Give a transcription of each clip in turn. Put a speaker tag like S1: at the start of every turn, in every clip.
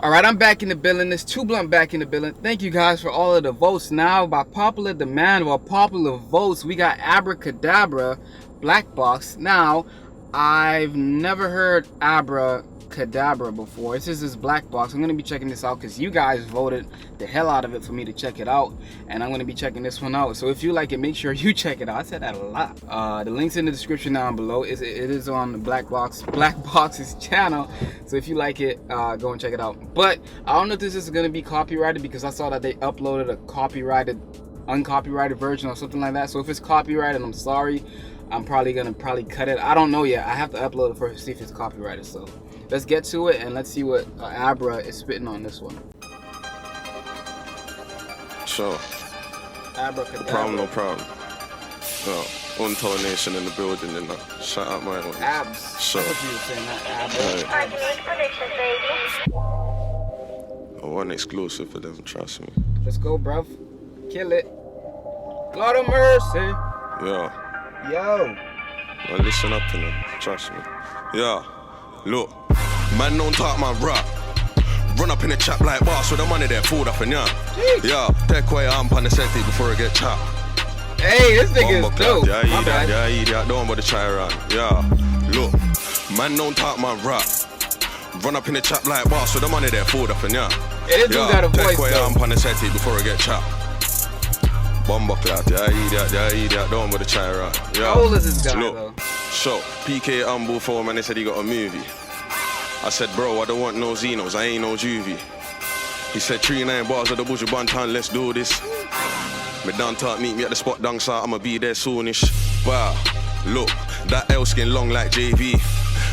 S1: Alright, I'm back in the building. It's 2 Blunt back in the building. Thank you guys for all of the votes. Now, by popular demand or popular votes, we got Abracadabra Black Box. Now, I've never heard Abracadabra before. This is this Black Box. I'm going to be checking this out because you guys voted the hell out of it for me to check it out. And I'm going to be checking this one out. So if you like it, make sure you check it out. I said that a lot. The link's in the description down below. It is on the Black Box's channel. So if you like it, go and check it out. But I don't know if this is going to be copyrighted because I saw that they uploaded a uncopyrighted version or something like that. So if it's copyrighted, I'm sorry. I'm probably gonna cut it. I don't know yet. I have to upload it first to see if it's copyrighted. So let's get to it and let's see what Abra is spitting on this one.
S2: Sure.
S1: Abracadabra.
S2: No problem. No. Untold Nation in the building, you know. Shout out my one.
S1: Abs.
S2: Sure.
S1: I thought you were saying that. Abra.
S2: I want exclusive for them, trust me.
S1: Let's go, bruv. Kill it. Lord of mercy.
S2: Yeah.
S1: Yo.
S2: Now listen up to them, trust me. Yeah. Look. Man don't talk man rap. Run up in the chap like boss with the money there, food up and yeah. Yeah. Take away arm pan the safety before it get chopped.
S1: Hey, this nigga is dope.
S2: Yeah, idiot. Don't bother try around. Yeah. Look. Man don't talk man rap. Run up in the chap like boss with the money there, food up and yeah.
S1: It is got a voice,
S2: take away arm pan the safety before it get chopped. Bomber clout, yeah, idiot, don't bother try around. Yeah.
S1: How old is this guy,
S2: look,
S1: though?
S2: So, PK Humble for man, they said he got a movie. I said, bro, I don't want no Xenos, I ain't no juvie. He said, 39 bars of the Buju Bantan, let's do this. Me done talk, meet me at the spot down south, I'ma be there soonish. Wow, look, that L skin long like JV.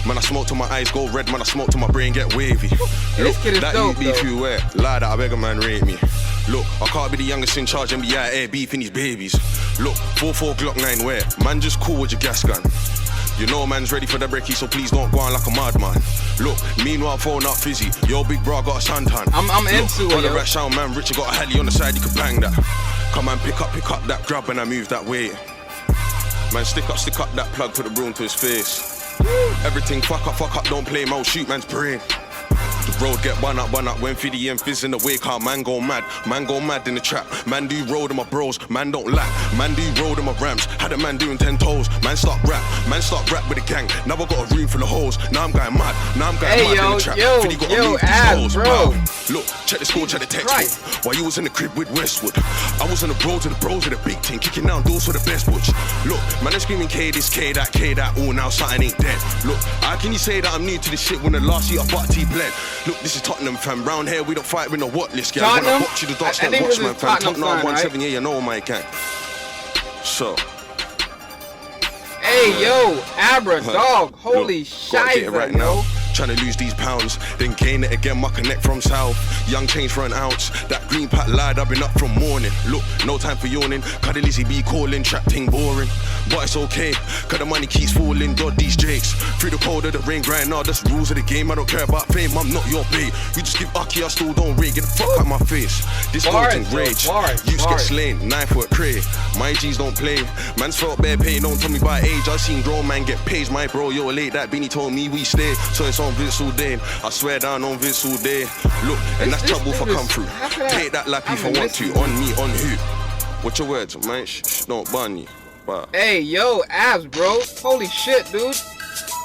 S2: Man, I smoke till my eyes go red, man, I smoke till my brain get wavy. Look, that
S1: dope,
S2: beef you wear, lie that I beg a man rate me. Look, I can't be the youngest in charge and be out here beefing these babies. Look, 4-4 Glock 9 where? Man just cool with your gas gun. You know man's ready for the brekkie, so please don't go on like a madman. Look, meanwhile phone up fizzy, yo big bro got a suntan.
S1: I'm into it,
S2: on the
S1: yo.
S2: rat sound man, Richard got a heli on the side, you can bang that. Come and pick up that grab and I move that way. Man, stick up that plug, put the broom to his face. Everything fuck up, don't play mouth, shoot man's brain. The road get bun up when Fiddy and Fizz in the way car, man go mad in the trap. Man do road in my bros, man don't lack. Man do road in my rams, had a man doing 10 toes. Man start rap with the gang. Now I got a room full of hoes. Now I'm going mad, in the trap. Fiddy got to move these hoes, bro. Look, check the score, check the text. While you was in the crib with Westwood, I was on the road to the bros with a big team, kicking down doors for the best butch. Look, man, they're screaming K this, K that, all now something ain't dead. Look, how can you say that I'm new to this shit when the last year I butt tea bled? Look, this is Tottenham fam, round here we don't fight with no what list, girl. When I watch you the dark don't watch man fam, Tottenham 17, yeah, you know my gang. So.
S1: Hey, yo, Abra, dog, holy shit,
S2: right now. Trying to lose these pounds, then gain it again, my connect from south. Young change for an ounce, that green pack lied, I've been up from morning. Look, no time for yawning, cause the Lizzie be calling, trap ting boring. But it's okay, cause the money keeps falling, God these jakes. Through the cold of the rain, grind, nah, that's rules of the game, I don't care about fame, I'm not your bait. You just give Aki, I still don't rate, get the fuck out my face. This golden rage, youths get slain, knife work cray. My G's don't play, man's felt bare pain, don't tell me by age. I seen grown man get paged, my bro, you're late, that Beanie told me we stay. So it's on Vince all day, I swear down on Vince all day. Look, and that's trouble if I come through. Take that lappy if I want to, on me, on who? What's your words, man? Don't burn you. Wow.
S1: Hey, yo, Abs, bro. Holy shit, dude.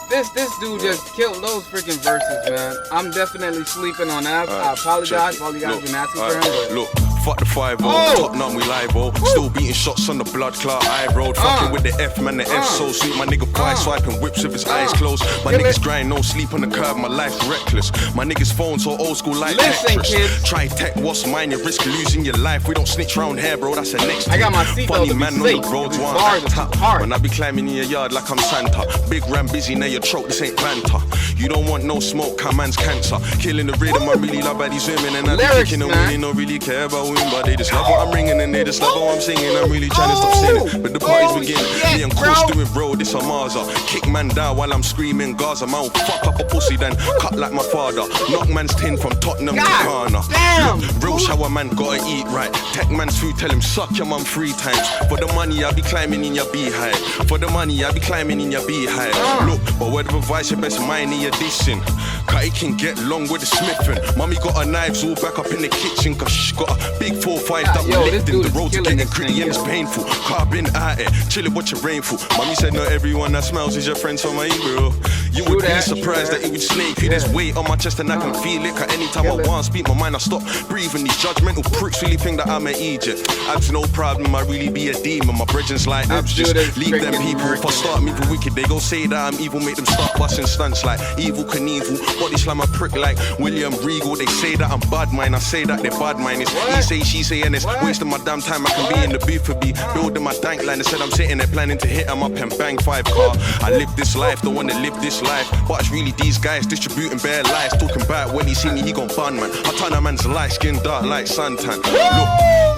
S1: This dude just killed those freaking verses, man. I'm definitely sleeping on Abs. I apologize for all you guys been asking for him. But
S2: look, fuck the 5-0, Tottenham we live-o. Still beating shots on the blood clot I road. Fucking with the F, man, the F so sweet. My nigga price swiping whips with his eyes closed. My niggas grind, no sleep on the curb, my life's reckless. My niggas phone so old school like Tetris. Try tech, what's mine, you risk losing your life. We don't snitch round here, bro, that's the next
S1: I got my seatbelt
S2: funny
S1: to be
S2: man
S1: safe.
S2: On the roads one hard. When I be climbing in your yard like I'm Santa. Big ram busy, now your throat, this ain't banter. You don't want no smoke, come man's cancer. Killing the rhythm, I really love how he's zooming. And I be kicking and winning, don't really care about winning. doing, but they just love what I'm ringing and they just love how I'm singing. I'm really trying to stop sinning, but the party's beginning. Me and Kush doing road, this a Marza. Kick man down while I'm screaming Gaza. Man will fuck up a pussy then cut like my father. Knock man's tin from Tottenham to Ghana.
S1: Damn.
S2: Real shower man gotta eat right. Tech man's food, tell him suck your mum 3 times. For the money I be climbing in your beehive. For the money I be climbing in your beehive. Look, but word of advice, you best mind in your dissing. Cause it can get long with the smithing. Mommy got her knives all back up in the kitchen. Cause she got a big 4-5 that we lifting. The road to getting gritty and it's painful. Cause I've been out here, chilling watching rainfall. Mommy said not everyone that smells is your friend, so my bro. You would be surprised that it would snake you. There's weight on my chest and I can feel it. Cause anytime I want to speak my mind, I stop breathing. These judgmental pricks really think that I'm an Egypt. Abs no problem, I really be a demon. My brethren's like abs, just leave them people. If I start moving wicked, they gon' say that I'm evil. Make them start busting stunts like Evil Knievel. Body slam a prick like William Regal. They say that I'm bad mind, I say that they're bad mind. It's he say, she say, and it's wasting my damn time. I can be in the booth for be building my dank line. They said I'm sitting there planning to hit 'em up and bang 5 car. I live this life, don't wanna live this life. But it's really these guys distributing bare lies. Talking about when he see me, he gon' bun, man. I turn a man's light skin dark like suntan. Look,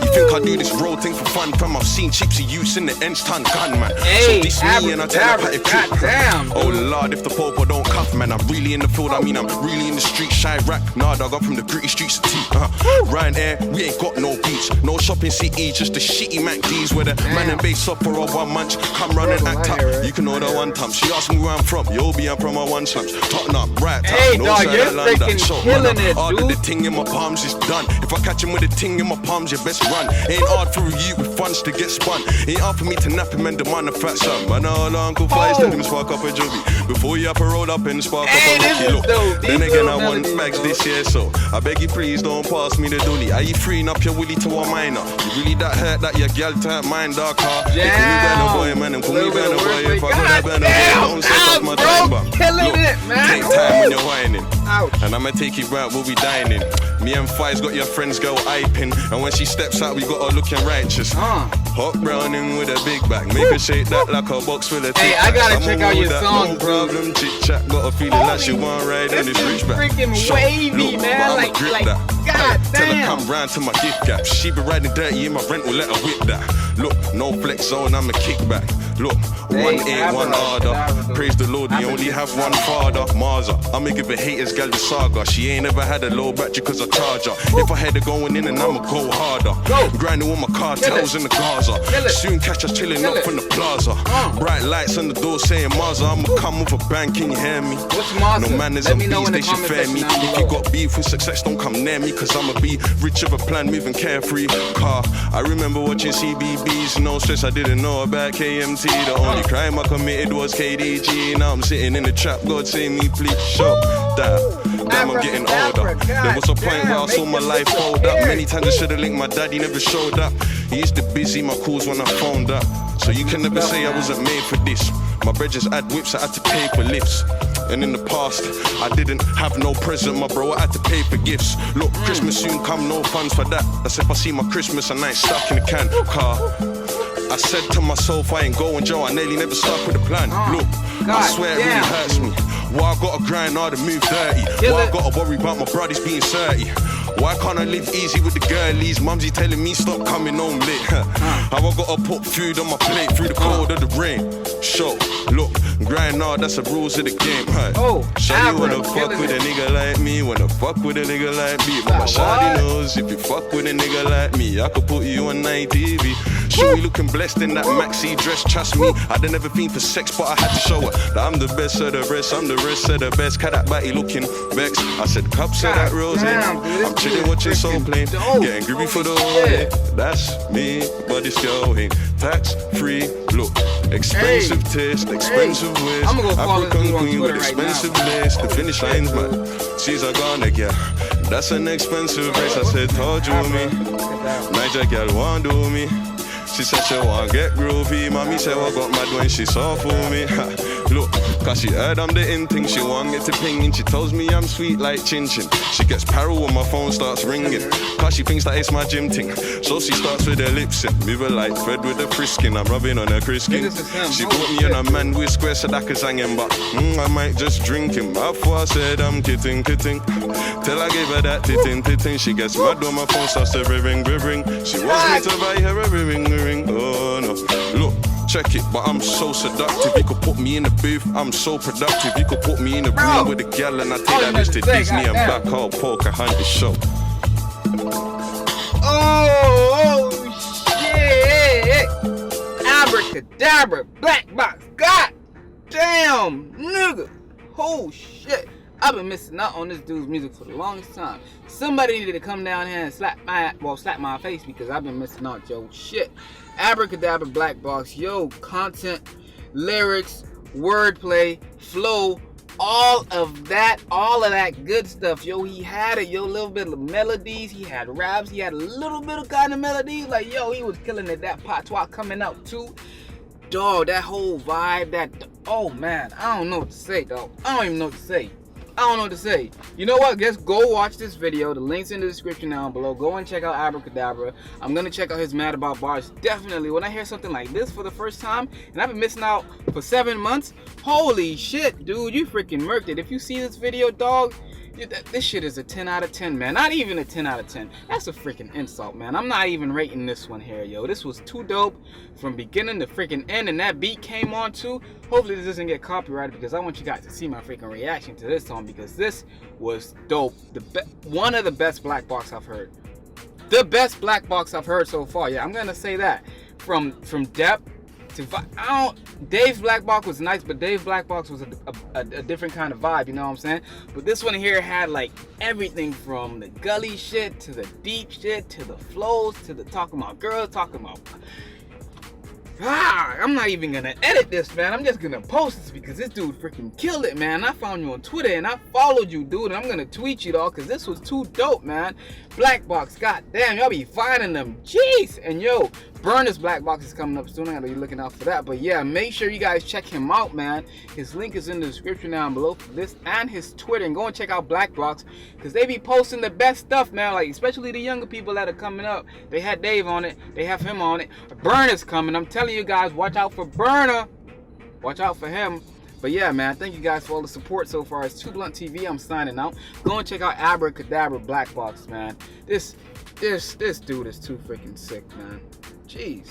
S2: you think I do this road thing for fun, fam? I've seen Chipsy use in the N-ton gun, man. So this me and I tell her it quick. Oh Lord, if the popo don't cuff, man, I'm really in the field. I mean, I'm really in the street. Chirac, nah, dog, I'm from the gritty streets of T. Ryan Air, we ain't got no beach, no shopping city, just the shitty MacD's where the man and base up for a 1 munch. Come run and act up, you can order 1 time. She asked me where I'm from, yo, I'm from a 1 slumps. Tottenham, right top,
S1: hey,
S2: no
S1: dog,
S2: side
S1: you're
S2: of London.
S1: freaking
S2: So,
S1: killing it,
S2: all
S1: dude.
S2: of the ting in my palms is done. If I catch him with a ting in my palms, you best run. Ain't hard for you with funds to get spun. Ain't hard for me to nap him and demand a fat son. Man, all Uncle Fies, let him spark up a jobby. Before you up a roll up and spark up a rookie. Look, then again, I want bags this year, so I beg you please don't pass me the dolly. Are you freeing up your willy to a minor? You really that hurt that your gal type mind dark car? They call me Banner Boy, man, and call me Banner Boy. If I got that Banner Boy, don't set off my time bomb.
S1: Killing it, man.
S2: Take time when you're whining. And I'ma take you right, we'll be dining. Me and Fi's got your friends girl hyping. And when she steps out, we got her looking righteous. Hot browning with a big back. Make her shake that like a box full of tic.
S1: Hey, I gotta check out your song,
S2: no problem, chit chat. Got a feeling like she want ride on this rich back.
S1: Freaking wavy, man. Like, God
S2: Tell her
S1: damn.
S2: come round to my gift gap. She be riding dirty in my rent, will let her whip that. Look, no flex zone, I'm a kickback. Look, 1 ain't 1 harder. Praise the Lord, we only have 1 father. Marza, I'ma give a haters gal the saga. She ain't ever had a low battery cause I charge her. If I had her going in, and I'ma go harder. Grinding with my cartels in the Gaza. Soon catch us chilling up from the plaza. Bright lights on the door saying Marza, I'ma come with a bang, can you hear me?
S1: What's Marza?
S2: No manners and beats, they should fear me. If you got beef with success, don't come near me. Cause I'ma be rich of a plan, moving carefree. Car, I remember watching CBBS, no stress, I didn't know about KMT. The only crime I committed was KDG. Now I'm sitting in the trap, God save me, please. Shut that. Damn, I'm getting older. There was a point where I saw my life fold up. Many times I should've linked my dad, he never showed up. He used to busy my calls when I phoned up. So you can never say I wasn't made for this. My bridges had whips, I had to pay for lifts. And in the past, I didn't have no present, my bro, I had to pay for gifts. Look, Christmas soon come, no funds for that. That's if I see my Christmas and I ain't stuck in the can. Car, I said to myself, I ain't going Joe, I nearly never stuck with a plan. Look, I swear it really hurts me. Why I gotta grind hard and move dirty? Why I gotta worry about my brothers being 30? Why can't I live easy with the girlies? Mumsy telling me stop coming home late. How I gotta put food on my plate through the cold of the rain. Show, look, grind hard, that's the rules of the game. So you wanna fuck with a nigga like me? Wanna fuck with a nigga like me? But my shawty knows if you fuck with a nigga like me, I could put you on night TV. She be looking blessed in that maxi dress, trust me. I done never been for sex, but I had to show her that I'm the best of the rest, I'm the rest of the best. Cat that body looking vexed. I said cups of that rose. I'm chilling watching Soul Plane, getting groovy for the whole day. That's me, but it's going tax free. Look, expensive taste, expensive ways. African queen with expensive lace. The finish line's man, she's a garnet, yeah. That's an expensive race. I said, told you me. Niger girl want do me. She said she want get groovy. Mommy said I got mad when she saw for me. Look, cause she heard I'm the in thing. She want get to pinging. She tells me I'm sweet like chin chin. She gets parallel when my phone starts ringing. Cause she thinks that it's my gym thing. So she starts with her lips in. Moving like Fred with the frisking. I'm rubbing on her criskin. She put me on a man with square sadaka hanging. But I might just drink him. Before I said I'm kidding. Till I gave her that titting. She gets mad when my phone starts to ring. She wants me to buy her a ring. Oh no. Look, check it, but I'm so seductive. You could put me in the booth, I'm so productive. You could put me in the room with a gal and I take that bitch to Disney and back out, poker, hunt the show.
S1: Oh shit! Abracadabra, black box, god damn, nigga. Oh shit. I've been missing out on this dude's music for the longest time. Somebody needed to come down here and slap my face because I've been missing out, yo. Shit. Abracadabra, black box, yo, content, lyrics, wordplay, flow, all of that good stuff, yo. He had it, yo, a little bit of melodies, he had raps, he had a little bit of kind of melodies, like, yo, he was killing it. That patois coming out too. Dog, that whole vibe, oh man, I don't know what to say, dog. I don't even know what to say. You know what? Just go watch this video. The link's in the description down below. Go and check out Abracadabra. I'm gonna check out his Mad About Bars. Definitely, when I hear something like this for the first time, and I've been missing out for 7 months, holy shit, dude, you freaking murked it. If you see this video, dog, this shit is a 10 out of 10, man. Not even a 10 out of 10. That's a freaking insult, man. I'm not even rating this one here, yo. This was too dope from beginning to freaking end, and that beat came on too. Hopefully this doesn't get copyrighted because I want you guys to see my freaking reaction to this song because this was dope. One of the best black box I've heard. The best black box I've heard so far. Yeah, I'm gonna say that. From depth to Dave's Black Box was nice, but Dave's Black Box was a different kind of vibe, you know what I'm saying? But this one here had like everything from the gully shit to the deep shit to the flows to the talking about girls, talking about I'm not even gonna edit this, man. I'm just gonna post this because this dude freaking killed it, man. I found you on Twitter and I followed you, dude, and I'm gonna tweet you, dog, because this was too dope, man. Black Box, goddamn, y'all be finding them. Jeez. And yo, Burner's Black Box is coming up soon. I gotta be looking out for that. But yeah, make sure you guys check him out, man. His link is in the description down below for this and his Twitter. And go and check out Black Box because they be posting the best stuff, man. Like, especially the younger people that are coming up. They had Dave on it. They have him on it. Burner's coming. I'm telling you guys, watch out for Burner. Watch out for him. But yeah, man, thank you guys for all the support so far. It's 2 Blunt TV. I'm signing out. Go and check out Abracadabra Black Box, man. This dude is too freaking sick, man. Jeez.